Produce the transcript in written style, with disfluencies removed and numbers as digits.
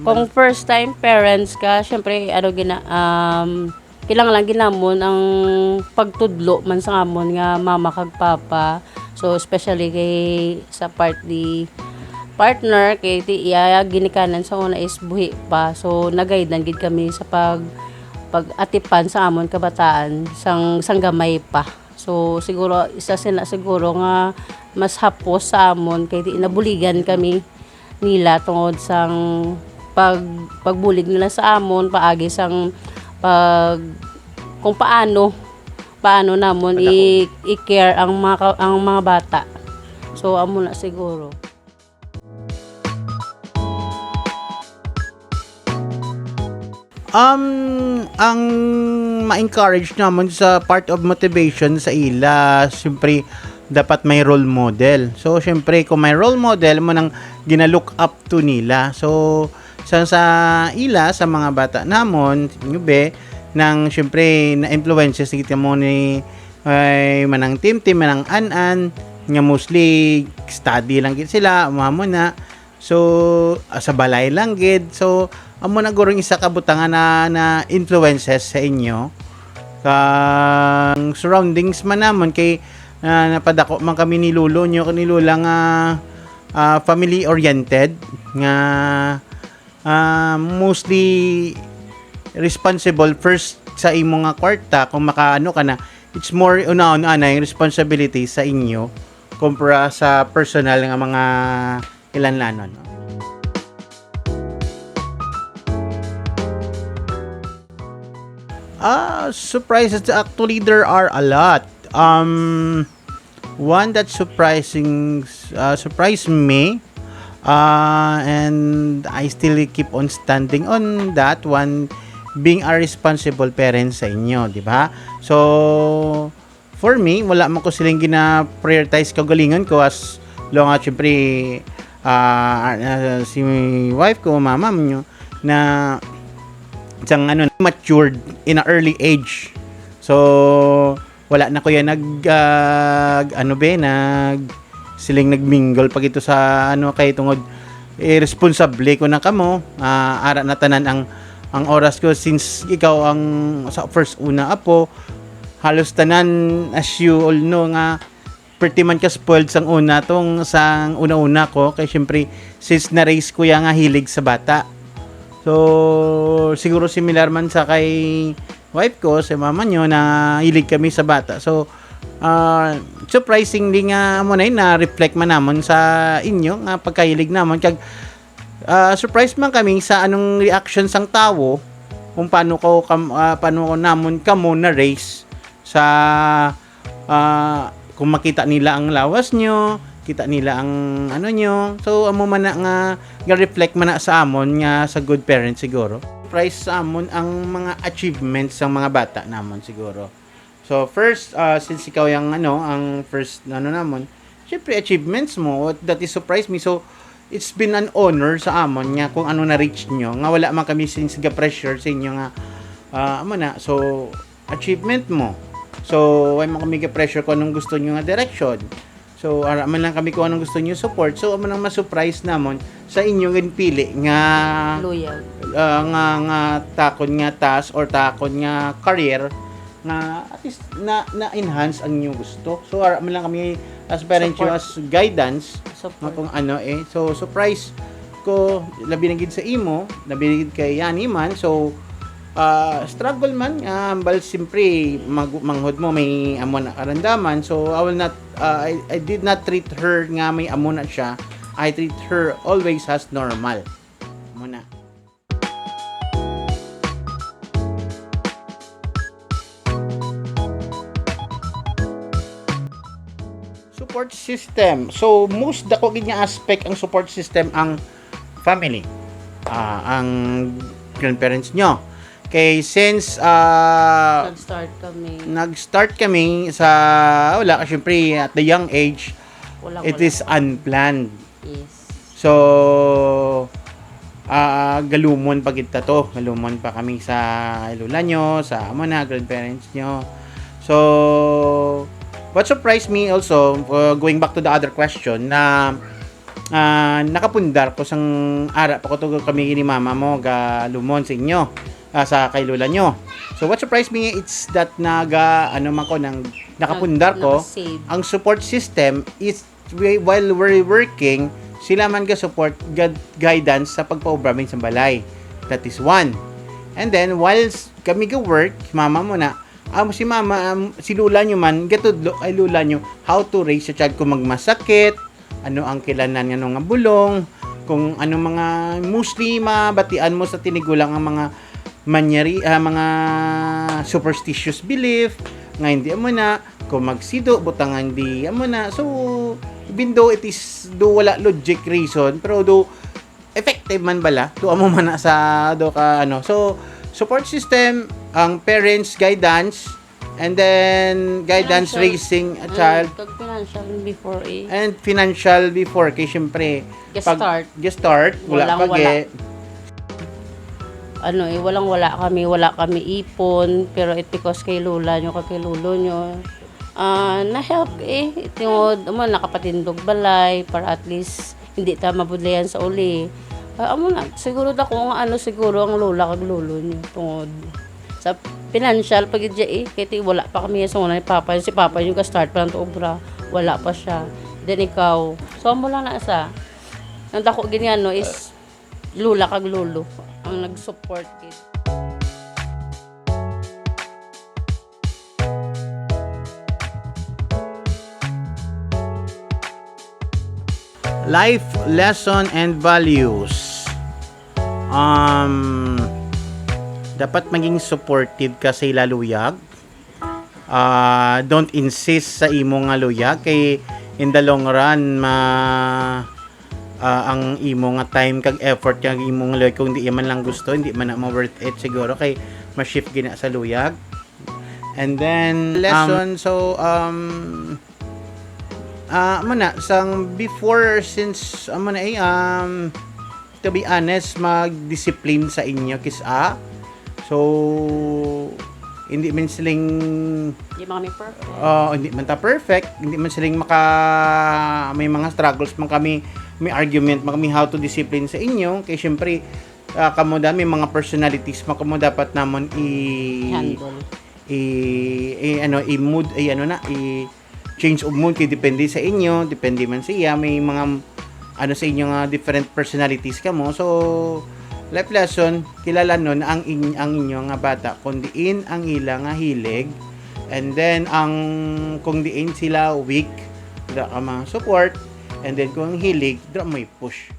Kung first time parents ka, syempre kailangan lang ginamon ang pagtudlo man sa amon nga mama kag papa. So especially kay sa part di partner kay ti iya ginikanan sa una is buhi pa. So nagaydan gid kami sa pag-atipan sa amon kabataan sang gamay pa. So siguro isa sila siguro nga mas hapos sa amon kay di nabuligan kami nila tungod sang pagbulig nila sa amon paagi sang kung paano namon i-care ang mga bata. So amo na siguro. Ang ma-encourage naman sa part of motivation sa ila, siyempre dapat may role model. So siyempre kung may role model mo nang ginalook up to nila. So sa ila sa mga bata namon be nang siyempre na influences kita mo ni manang team manang an nga mostly study lang gid sila mamo na. So sa balay lang gid. So amo na gurong isa ka butangan na influences sa inyo kang surroundings man namon kay napadako man kami ni lulo nyo ni lula nga family oriented nga mostly responsible first sa imo nga kwarta kung makaano ka na, it's more una-una na yung responsibility sa inyo kumpara sa personal nga mga ilanlanon. Surprises, actually there are a lot. One that surprised me, and I still keep on standing on that one, being a responsible parent sa inyo, di ba? So for me, wala man ko silang gina-prioritize kagalingan ko as long as syempre si wife ko, mama nyo na isang matured in an early age. So wala na ko yan siling nagmingle pag ito sa kay tungod responsable ko na kamo ara na tanan ang oras ko since ikaw ang sa first una apo halos tanan as you all know nga pretty man ka spoiled sang una tong sang una-una ko kay syempre since na-raise ko yang hilig sa bata. So siguro similar man sa kay wife ko, sa mama nyo na hilig kami sa bata. So surprisingly nga mo na reflect man namon sa inyo nga pagkahilig namon kag surprise man kami sa anong reaction sang tao kung paano ko namon kamo na race sa kung makita nila ang lawas nyo, kita nila ang nyo. So amo man nga reflect man na sa amon nga sa good parent siguro. Surprise sa amon ang mga achievements ng mga bata namon siguro. So first, since ikaw yung ang first namon, syempre achievements mo, that is surprise me. So it's been an honor sa amon nga kung ano na reach nyo. Nga wala man kami since pressure sa inyo nga so achievement mo. So why man kami pressure kung anong gusto nyo nga direction. So ara man lang kami kung anong gusto nyo support. So amo nang ma-surprise namon sa inyo nga pili nga Loyal. nga takon nga task or takon nga career na at least na-enhance ang inyong gusto. So ara man lang kami as parents you as guidance kung so surprise ko labi na gid sa imo, labi na gid kay Yani man. So struggle man bal simpre manghod mo may amon na karandaman. So I will not I did not treat her nga may amon na siya. I treat her always as normal muna. Support system. So most dako gid nga aspect ang support system ang family. Ang grandparents nyo. Kay since nag-start kami sa wala ka syempre at the young age, it is unplanned. Yes. So galumon pa kita to. Galumon pa kami sa lula nyo, sa amo na grandparents nyo. So what surprised me also, going back to the other question, na nakapundar ko sang ara pa ko to kami ni mama mo ga lumon sa inyo sa kay lola nyo. So what surprised me it's that ano man ko nang nakapundar ko Nakasave. ang support system is while we're working sila man ga support guidance sa pagpa-obra sa balay. That is one. And then whilst kami ga work mama mo na si mama si lula nyo man gatudlo ay lula nyo how to raise a child kung magmasakit ano ang kilanan nga nga bulong, kung ano mga muslima, batian mo sa tinigulang ang mga mga superstitious belief, nga hindi mo na, kung magsido, butangan di mo na. So, even though it is, wala logic reason, pero effective man bala, amo man na sa, So, support system, ang parents guidance, and then guidance Financial. raising a child, Kag financial before and financial before kay syempre start wala Walang pag wala kami ipon, pero it because kay lula nyo kay lulo nyo na help tingod mo nakapatindog balay para at least hindi ta mabudlayan sa uli. Amo na siguro dako nga siguro ang lola kag lulo nyo tungod sa financial pag kaya wala pa kami sa una ni papa si papa yung ka-start pa lang to obra wala pa siya then ikaw so mo lang na sa ang dako ganyan is lula kag lulo ang nag-support kit. life lesson and values. Dapat maging supportive ka sa ila luyag. Don't insist sa imo nga luyag kay in the long run ang imo nga time kag effort kag imo nga luyag kung di man lang gusto hindi man na worth it siguro kay ma-shift gina sa luyag. And then lesson sang before since to be honest mag-discipline sa inyo kisa. So hindi man siling Di ba kami perfect? hindi man ta perfect, hindi man siling may mga struggles man kami, may argument man kami how to discipline sa inyo kay syempre kamo may mga personalities man kamo dapat namon Handle. mood change of mood kay depende sa inyo, depende man siya may mga sa inyo nga different personalities kamo. So life lesson, kilala nun ang inyo nga bata kung diin ang ila nga hilig and then kung diin sila weak, dra ka mga support and then kung ang hilig, dra may push.